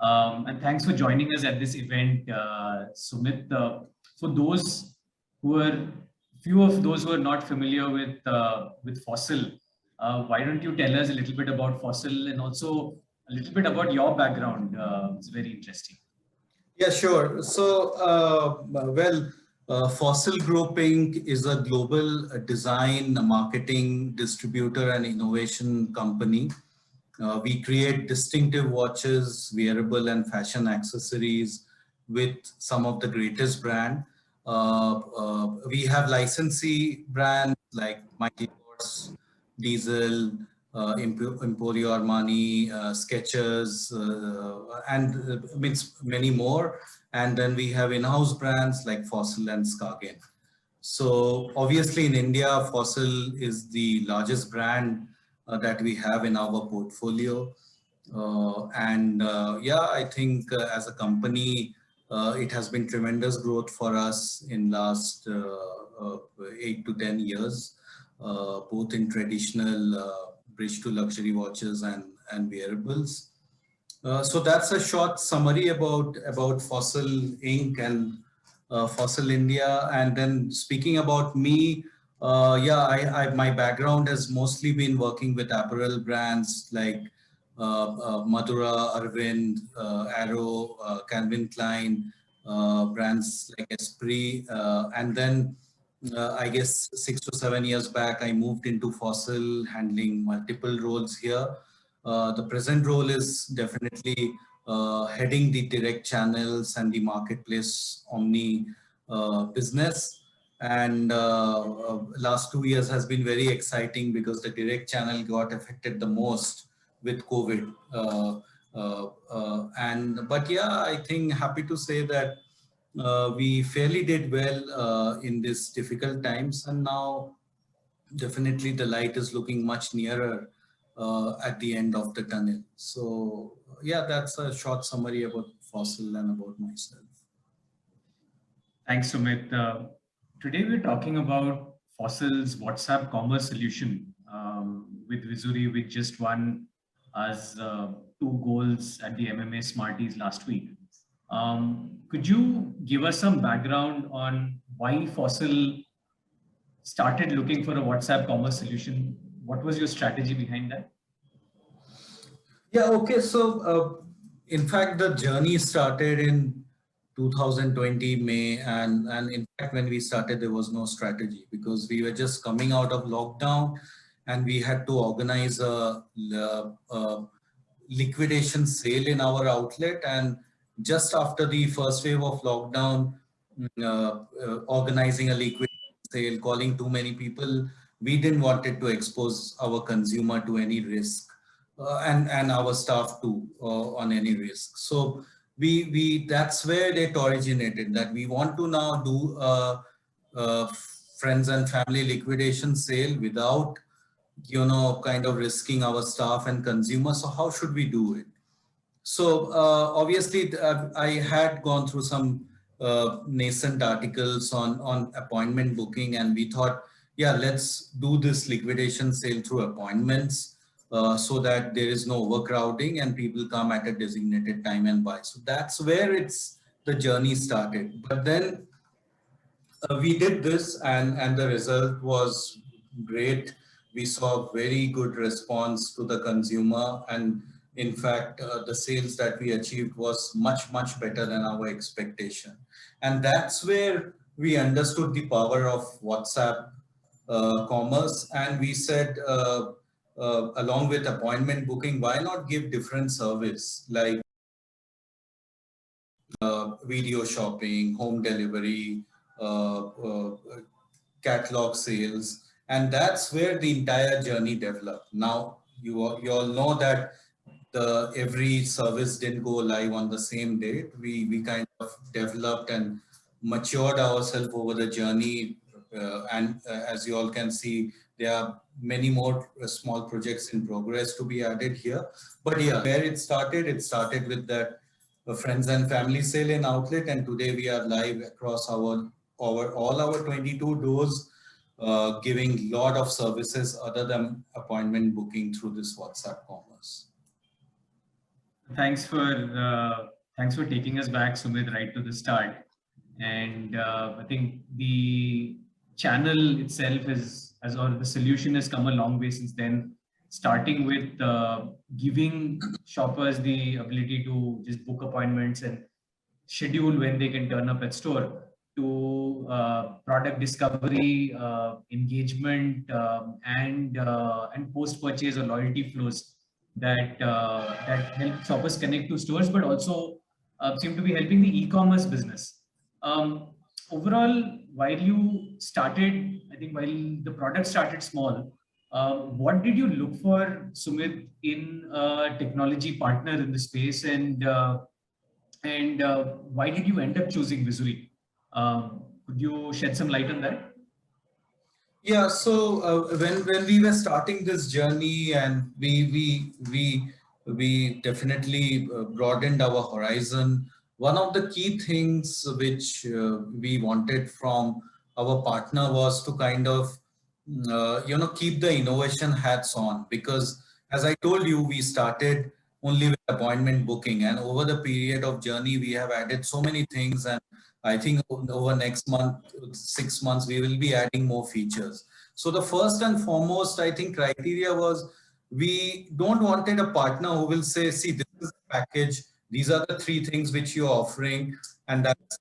And thanks for joining us at this event, Sumit. For those who are few of those who are not familiar with Fossil, why don't you tell us a little bit about Fossil and also a little bit about your background? It's very interesting. Yeah, sure. Fossil Group Inc. is a global design, marketing, distributor, and innovation company. We create distinctive watches, wearable, and fashion accessories with some of the greatest brand. We have licensee brands like Mighty Horse, Diesel, Emporio Armani, Skechers, and means many more. And then we have in-house brands like Fossil and Skagen. So obviously in India, Fossil is the largest brand that we have in our portfolio. Yeah, I think as a company, it has been tremendous growth for us in last 8 to 10 years, both in traditional bridge to luxury watches and wearables. So that's a short summary about Fossil Inc. and Fossil India. And then speaking about me, yeah, my background has mostly been working with apparel brands like Madura, Arvind, Arrow, Calvin Klein, brands like Esprit, and then I guess 6 to 7 years back, I moved into Fossil, handling multiple roles here. The present role is definitely heading the direct channels and the marketplace omni business. And last 2 years has been very exciting because the direct channel got affected the most with COVID. But yeah, I think happy to say that we fairly did well in these difficult times, and now definitely the light is looking much nearer at the end of the tunnel. So yeah, that's a short summary about Fossil and about myself. Thanks, Sumit. Today we're talking about Fossil's WhatsApp commerce solution with Vizury, which just won as two goals at the MMA Smarties last week. Could you give us some background on why Fossil started looking for a WhatsApp commerce solution? What was your strategy behind that? Yeah, okay. So, in fact, the journey started in 2020 May, and in fact, when we started, there was no strategy because we were just coming out of lockdown, and we had to organize a liquidation sale in our outlet. And just after the first wave of lockdown, organizing a liquidation sale, calling too many people, we didn't want it to expose our consumer to any risk, and our staff too, on any risk. So we that's where it originated, that we want to now do a friends and family liquidation sale without kind of risking our staff and consumers. So how should we do it? So obviously, I had gone through some nascent articles on appointment booking, and we thought, yeah, let's do this liquidation sale through appointments, so that there is no overcrowding and people come at a designated time and buy. So that's where the journey started. But then we did this, and the result was great. We saw very good response to the consumer, and in fact, the sales that we achieved was much better than our expectation. And that's where we understood the power of WhatsApp commerce, and we said, along with appointment booking, why not give different service like video shopping, home delivery, catalog sales, and that's where the entire journey developed. Now you all know that the every service didn't go live on the same date. We kind of developed and matured ourselves over the journey, and as you all can see, there are many more small projects in progress to be added here. But yeah, where it started with that friends and family sale in outlet, and today we are live across all our 22 doors, giving lot of services other than appointment booking through this WhatsApp commerce. Thanks for thanks for taking us back, Sumit, right to the start. And I think the channel itself is, as or the solution has come a long way since then. Starting with giving shoppers the ability to just book appointments and schedule when they can turn up at store, to product discovery, engagement, and post purchase or loyalty flows that help shoppers connect to stores, but also seem to be helping the e-commerce business. Um, Overall, while you started, I think while the product started small, what did you look for, Sumit, in a technology partner in the space, and why did you end up choosing Vizury? Could you shed some light on that? Yeah, so when we were starting this journey, and we definitely broadened our horizon. One of the key things which we wanted from our partner was to kind of keep the innovation hats on, because as I told you, we started only with appointment booking, and over the period of journey we have added so many things, and I think over next month, 6 months, we will be adding more features. So the first and foremost, I think, criteria was, we don't wanted a partner who will say, see, this is the package, these are the three things which you're offering, and that's,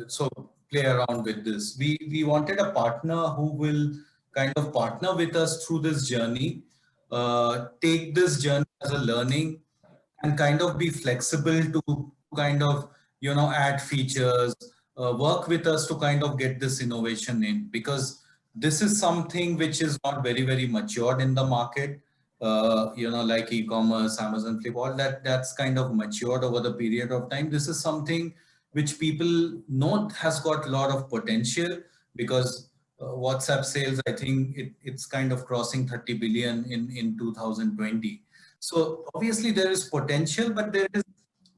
so play around with this. We wanted a partner who will kind of partner with us through this journey, take this journey as a learning, and kind of be flexible to kind of add features, work with us to kind of get this innovation in, because this is something which is not very matured in the market. Like e-commerce, Amazon, Flip, all that's kind of matured over the period of time. This is something which people know has got a lot of potential, because WhatsApp sales, I think it's kind of crossing 30 billion in 2020. So obviously there is potential, but there is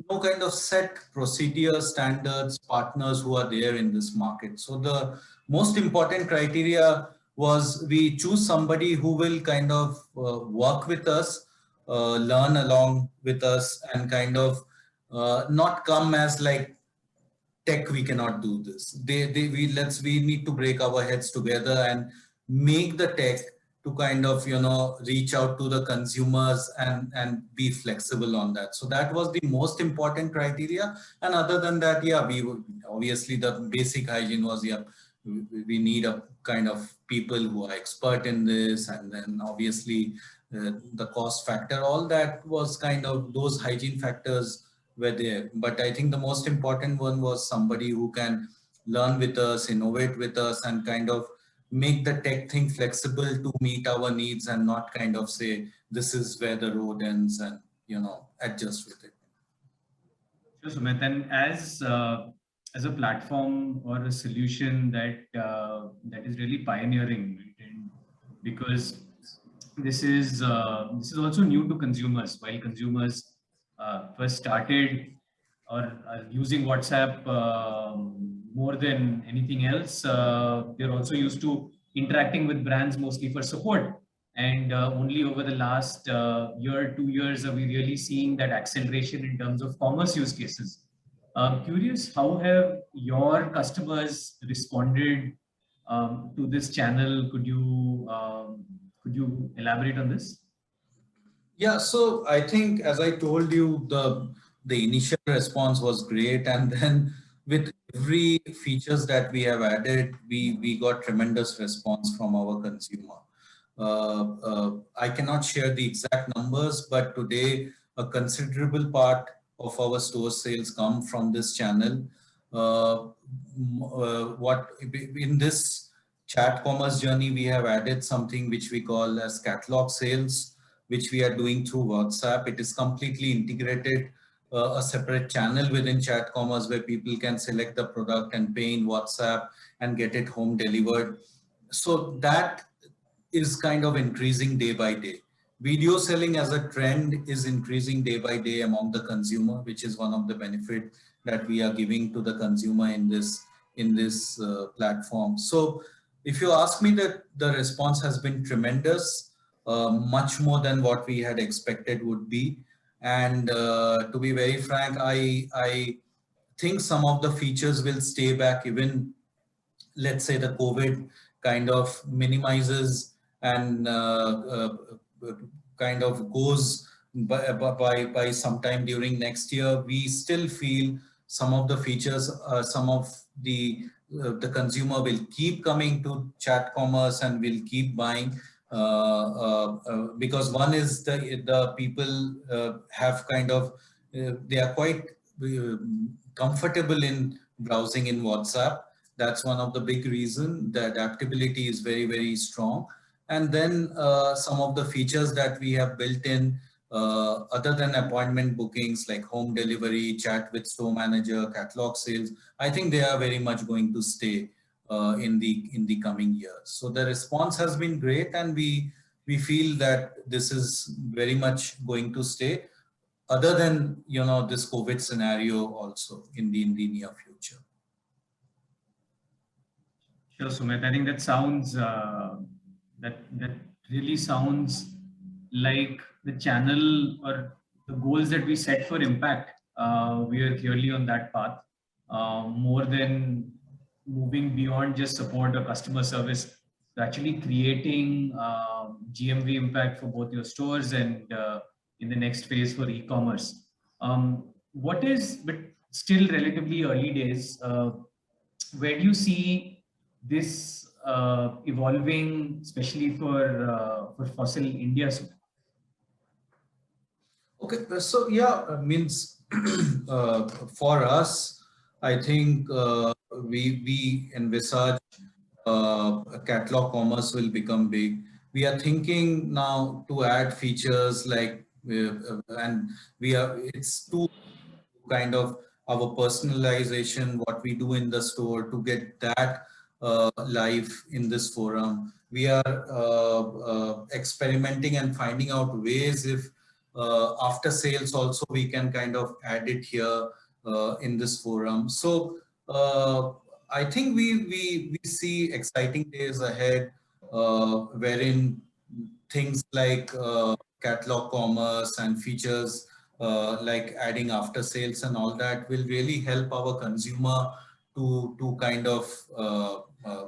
no kind of set procedure, standards, partners who are there in this market. So the most important criteria was, we choose somebody who will kind of work with us, learn along with us, and kind of not come as like, tech, we cannot do this. We need to break our heads together and make the tech to kind of reach out to the consumers, and be flexible on that. So that was the most important criteria. And other than that, yeah, obviously the basic hygiene was, yeah, we need a kind of people who are expert in this, and then obviously the cost factor, all that was kind of, those hygiene factors were there. But I think the most important one was somebody who can learn with us, innovate with us, and kind of make the tech thing flexible to meet our needs, and not kind of say, this is where the road ends, and adjust with it. Sure, Sumit. And as a platform or a solution that is really pioneering, right? And because this is also new to consumers. While consumers first started or are using WhatsApp more than anything else, they're also used to interacting with brands mostly for support. And only over the last year, 2 years, are we really seeing that acceleration in terms of commerce use cases. I'm curious, how have your customers responded to this channel? Could you elaborate on this? Yeah, so I think, as I told you, the initial response was great, and then with every features that we have added, we got tremendous response from our consumer. I cannot share the exact numbers, but today a considerable part of our store sales come from this channel. What in this chat commerce journey, we have added something which we call as catalog sales, which we are doing through WhatsApp. It is completely integrated, a separate channel within chat commerce, where people can select the product and pay in WhatsApp and get it home delivered. So that is kind of increasing day by day. Video selling as a trend is increasing day by day among the consumer, which is one of the benefit that we are giving to the consumer in this platform. So if you ask me, that the response has been tremendous, much more than what we had expected would be. And to be very frank, I think some of the features will stay back, even let's say the COVID kind of minimizes and kind of goes by sometime during next year. We still feel some of the features, some of the consumer will keep coming to chat commerce and will keep buying, because one is the people have kind of they are quite comfortable in browsing in WhatsApp. That's one of the big reason. The adaptability is very, very strong. And then some of the features that we have built in, other than appointment bookings like home delivery, chat with store manager, catalog sales, I think they are very much going to stay in the coming years. So the response has been great, and we feel that this is very much going to stay, other than this COVID scenario also in the near future. Sure, Sumit. I think that sounds that really sounds like the channel or the goals that we set for impact. We are clearly on that path. More than moving beyond just support or customer service, to actually creating GMV impact for both your stores and in the next phase for e-commerce. What is, but still relatively early days. Where do you see this evolving, especially for Fossil India? Okay, so yeah, means for us, I think we envisage catalog commerce will become big. We are thinking now to add features like, and it's too kind of our personalization, what we do in the store to get that live in this forum. We are experimenting and finding out ways if after sales also we can kind of add it here in this forum. So I think we see exciting days ahead, wherein things like catalog commerce and features like adding after sales and all that will really help our consumer to kind of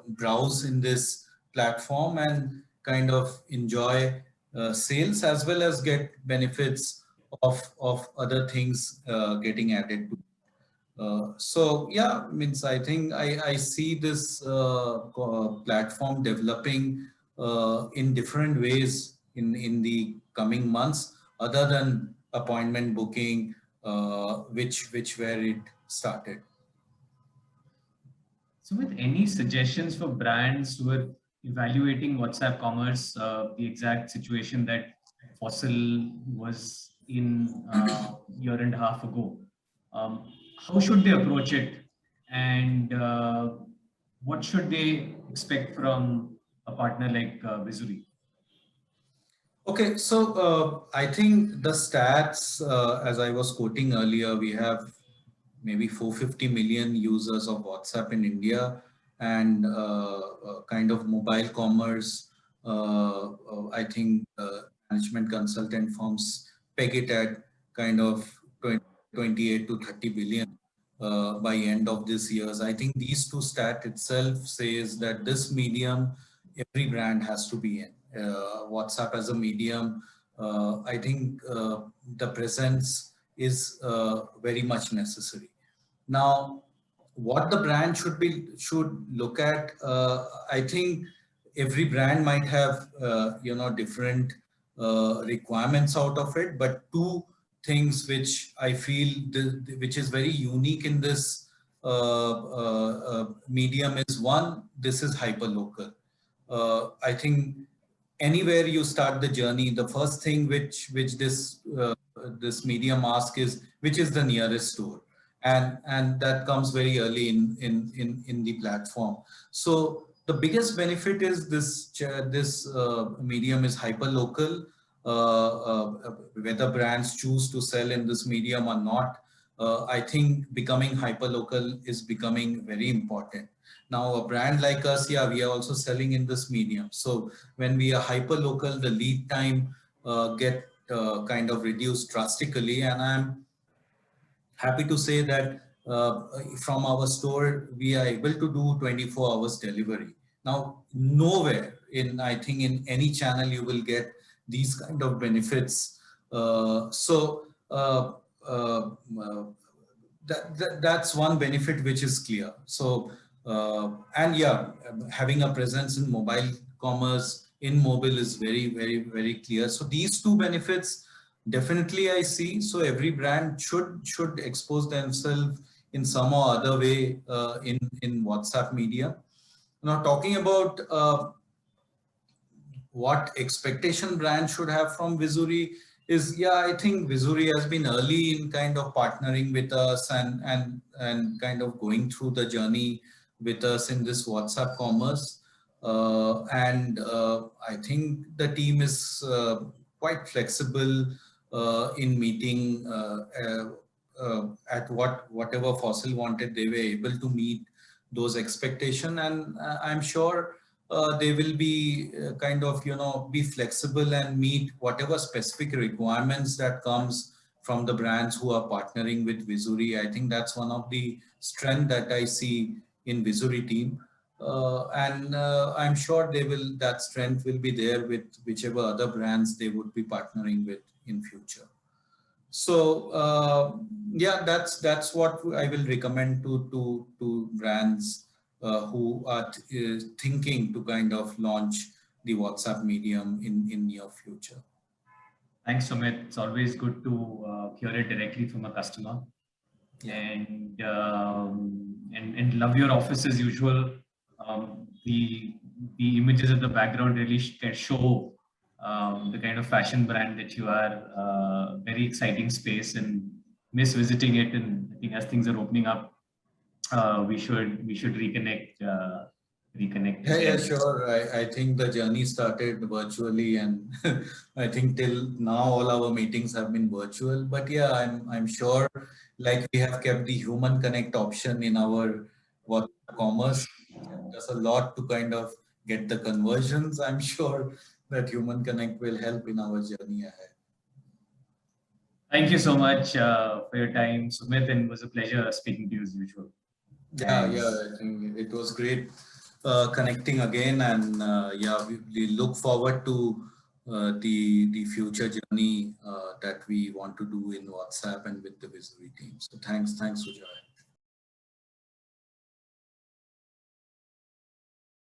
browse in this platform and kind of enjoy sales as well as get benefits of other things getting added to. So yeah, means I think I see this platform developing in different ways in the coming months, other than appointment booking, which where it started. So, with any suggestions for brands who are evaluating WhatsApp commerce, the exact situation that Fossil was in year and a half ago, um, how should they approach it, and what should they expect from a partner like Vizury? Okay, so I think the stats, as I was quoting earlier, we have maybe 450 million users of WhatsApp in India, and kind of mobile commerce. I think management consultant firms peg it at kind of 28 to 30 billion by end of this years. I think these two stat itself says that this medium every brand has to be in. WhatsApp as a medium, I think the presence is very much necessary. Now, what the brand should look at, I think every brand might have different requirements out of it, but two things which I feel which is very unique in this medium is, one, this is hyper local. I think anywhere you start the journey, the first thing which this medium asks is which is the nearest store, and that comes very early in the platform. So the biggest benefit is this medium is hyper local. Whether brands choose to sell in this medium or not, I think becoming hyper local is becoming very important. Now, a brand like us, yeah, we are also selling in this medium. So when we are hyper local, the lead time kind of reduced drastically, and I'm happy to say that from our store we are able to do 24 hours delivery. Now nowhere in, I think, in any channel you will get these kind of benefits. So uh, uh, that's one benefit which is clear. So and yeah, having a presence in mobile commerce in mobile is very clear. So these two benefits definitely I see. So every brand should expose themselves in some or other way in WhatsApp media. Now talking about what expectation brand should have from Vizury is, yeah, I think Vizury has been early in kind of partnering with us and kind of going through the journey with us in this WhatsApp commerce. And I think the team is quite flexible in meeting at whatever Fossil wanted. They were able to meet those expectation, and I'm sure they will be kind of, be flexible and meet whatever specific requirements that comes from the brands who are partnering with Vizury. I think that's one of the strength that I see in Vizury team. And I'm sure that strength will be there with whichever other brands they would be partnering with in future. So yeah, that's what I will recommend to brands who are thinking to kind of launch the WhatsApp medium in near future. Thanks, Sumit. It's always good to hear it directly from a customer. Yeah. And love your office as usual. The images at the background really can show the kind of fashion brand that you are. Very exciting space, and miss visiting it. And I think as things are opening up, we should reconnect Yeah, yeah, again. sure. I think the journey started virtually, and I think till now all our meetings have been virtual. But yeah, I'm sure, like we have kept the human connect option in our WhatsApp commerce, helped us a lot to kind of get the conversions. I'm sure that human connect will help in our journey ahead. Thank you so much for your time, Sumit, and it was a pleasure speaking to you as usual. Yeah, yeah, Thanks. I think it was great connecting again, and yeah, we look forward to the future journey that we want to do in WhatsApp and with the Vizury team. So thanks, Sujoy.